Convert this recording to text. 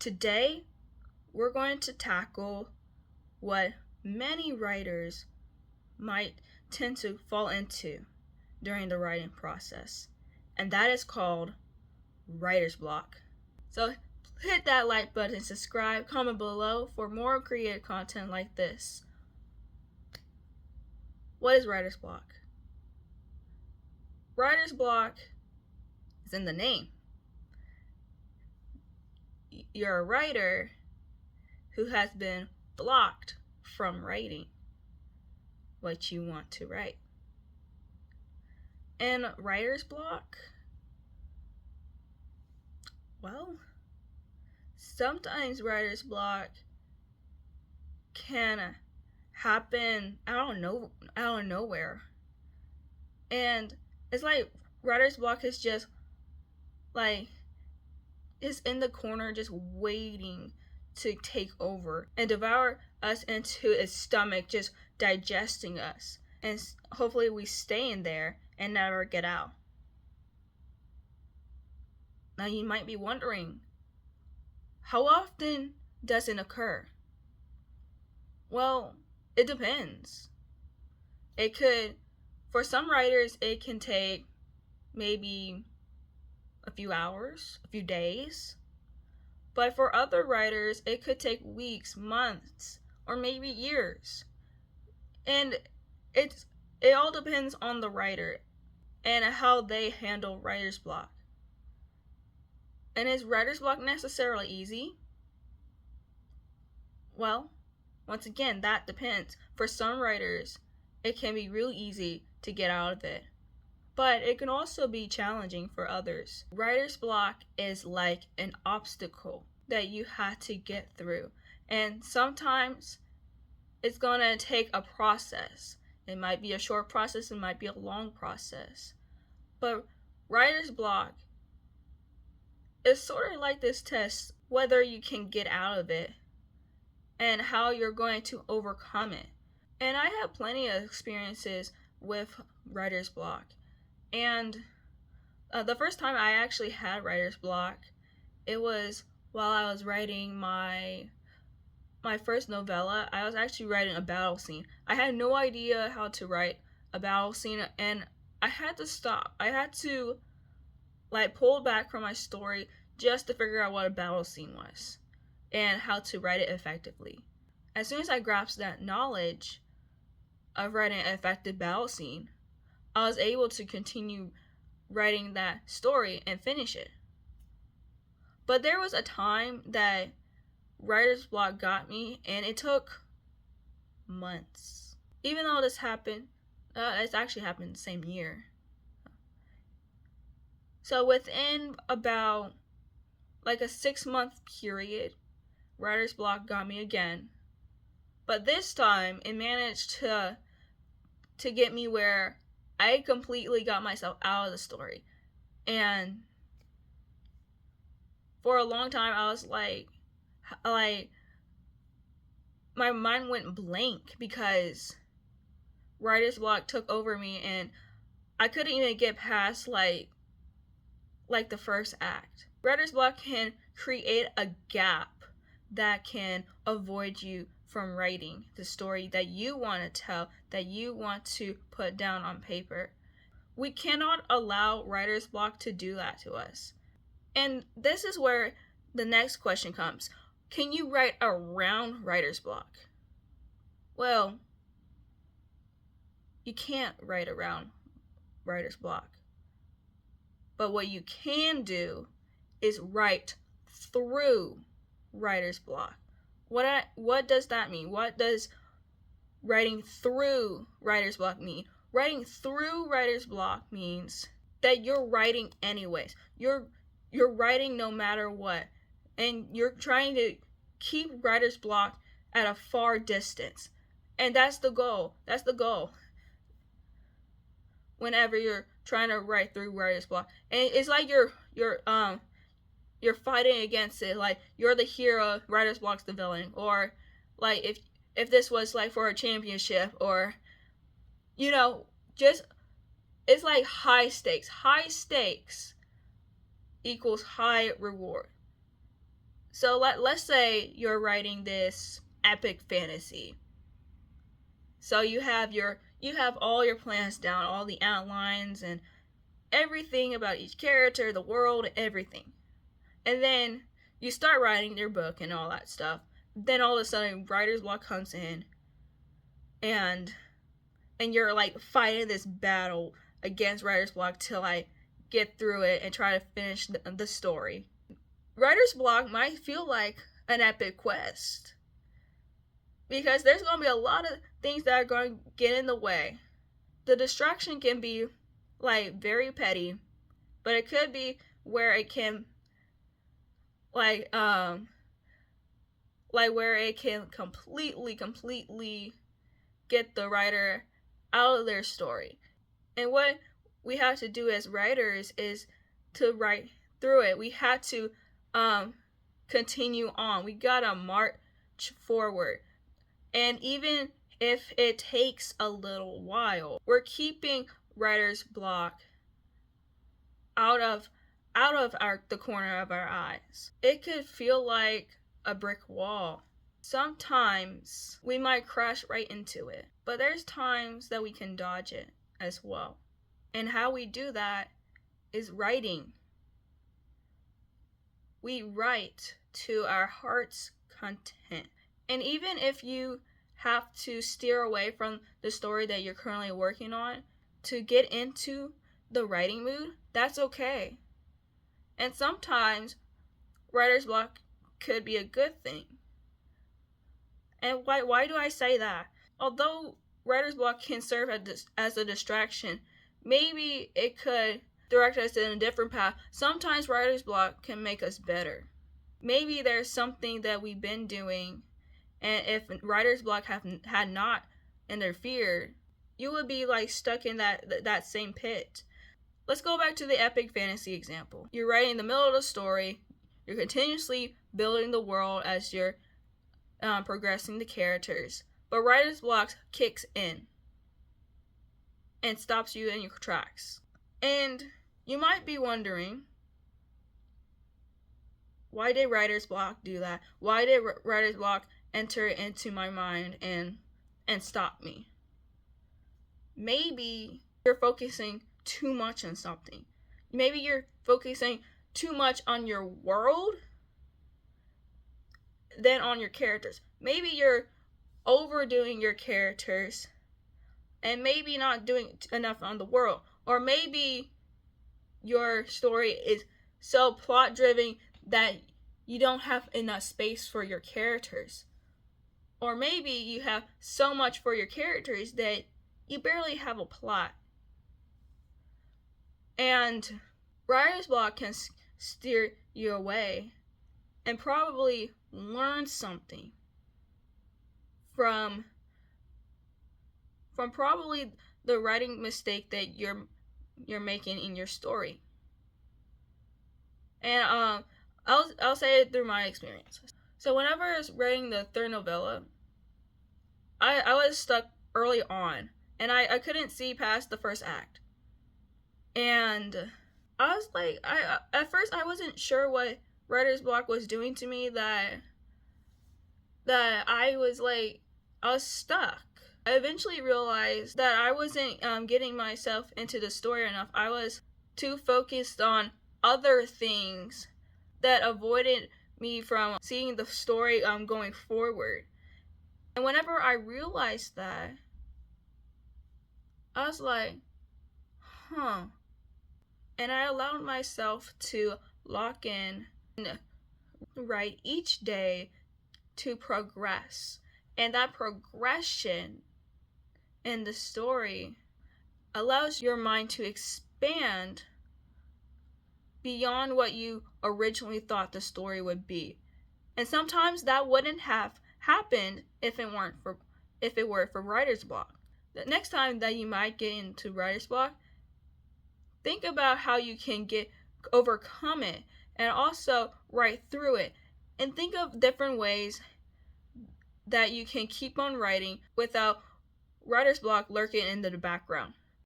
Today, we're going to tackle what many writers might tend to fall into during the writing process, and that is called writer's block. So hit that like button, subscribe, comment below for more creative content like this. What is writer's block? Writer's block is in the name. You're a writer who has been blocked from writing what you want to write. And writer's block, well, sometimes writer's block can happen out of nowhere. And it's like writer's block is just like is in the corner just waiting to take over and devour us into its stomach, just digesting us. And hopefully we stay in there and never get out. Now you might be wondering, how often does it occur? Well, it depends. For some writers, it can take maybe a few hours, a few days. But for other writers, it could take weeks, months, or maybe years. And it all depends on the writer and how they handle writer's block. And is writer's block necessarily easy? Well, once again, that depends. For some writers, it can be real easy to get out of it. But it can also be challenging for others. Writer's block is like an obstacle that you have to get through. And sometimes it's gonna take a process. It might be a short process, it might be a long process. But writer's block is sort of like this test, whether you can get out of it and how you're going to overcome it. And I have plenty of experiences with writer's block. And the first time I actually had writer's block, it was while I was writing my first novella. I was actually writing a battle scene. I had no idea how to write a battle scene, and I had to stop. I had to pull back from my story just to figure out what a battle scene was and how to write it effectively. As soon as I grasped that knowledge of writing an effective battle scene, I was able to continue writing that story and finish it. But there was a time that writer's block got me, and it took months. Even though this happened, it's actually happened the same year. So within about a 6-month period, writer's block got me again. But this time, it managed to get me where I completely got myself out of the story. And for a long time, I was like my mind went blank because writer's block took over me, and I couldn't even get past the first act. Writer's block can create a gap that can avoid you from writing the story that you want to tell, that you want to put down on paper. We cannot allow writer's block to do that to us. And this is where the next question comes. Can you write around writer's block? Well, you can't write around writer's block. But what you can do is write through writer's block. What does that mean? What does writing through writer's block mean? Writing through writer's block means that you're writing anyways. You're writing no matter what. And you're trying to keep writer's block at a far distance. And that's the goal. That's the goal. Whenever you're trying to write through writer's block. And it's like you're fighting against it. Like, you're the hero, writer's block's the villain. Or if this was for a championship, or just it's like high stakes. High stakes equals high reward. So let's say you're writing this epic fantasy. So you have all your plans down, all the outlines and everything about each character, the world, everything. And then you start writing your book and all that stuff. Then all of a sudden writer's block comes in, and you're like fighting this battle against writer's block till I get through it and try to finish the story. Writer's block might feel like an epic quest, because there's going to be a lot of things that are going to get in the way. The distraction can be like very petty, but it could be where it can where it can completely get the writer out of their story. And what we have to do as writers is to write through it. We have to continue on. We gotta march forward. And even if it takes a little while, we're keeping writer's block out of the corner of our eyes. It could feel like a brick wall. Sometimes we might crash right into it, but there's times that we can dodge it as well. And how we do that is writing. We write to our heart's content. And even if you have to steer away from the story that you're currently working on to get into the writing mood, that's okay. And sometimes writer's block could be a good thing. And why do I say that? Although writer's block can serve as a distraction, maybe it could direct us in a different path. Sometimes writer's block can make us better. Maybe there's something that we've been doing, and if writer's block had not interfered, you would be like stuck in that same pit. Let's go back to the epic fantasy example. You're writing in the middle of the story. You're continuously building the world as you're progressing the characters. But writer's block kicks in and stops you in your tracks. And you might be wondering, why did writer's block do that? Why did writer's block enter into my mind and stop me? Maybe you're focusing too much on something. Maybe you're focusing too much on your world than on your characters. Maybe you're overdoing your characters and maybe not doing enough on the world. Or maybe your story is so plot driven that you don't have enough space for your characters. Or maybe you have so much for your characters that you barely have a plot. And writer's block can steer you away and probably learn something from probably the writing mistake that you're making in your story. And I'll say it through my experience. So whenever I was writing the third novella, I was stuck early on, and I couldn't see past the first act. And I was like, at first I wasn't sure what writer's block was doing to me, that I was stuck. I eventually realized that I wasn't getting myself into the story enough. I was too focused on other things that avoided me from seeing the story going forward. And whenever I realized that, I was like, huh. And I allowed myself to lock in and write each day to progress. And that progression in the story allows your mind to expand beyond what you originally thought the story would be. And sometimes that wouldn't have happened if it were for writer's block. The next time that you might get into writer's block, think about how you can overcome it and also write through it. And think of different ways that you can keep on writing without writer's block lurking in the background.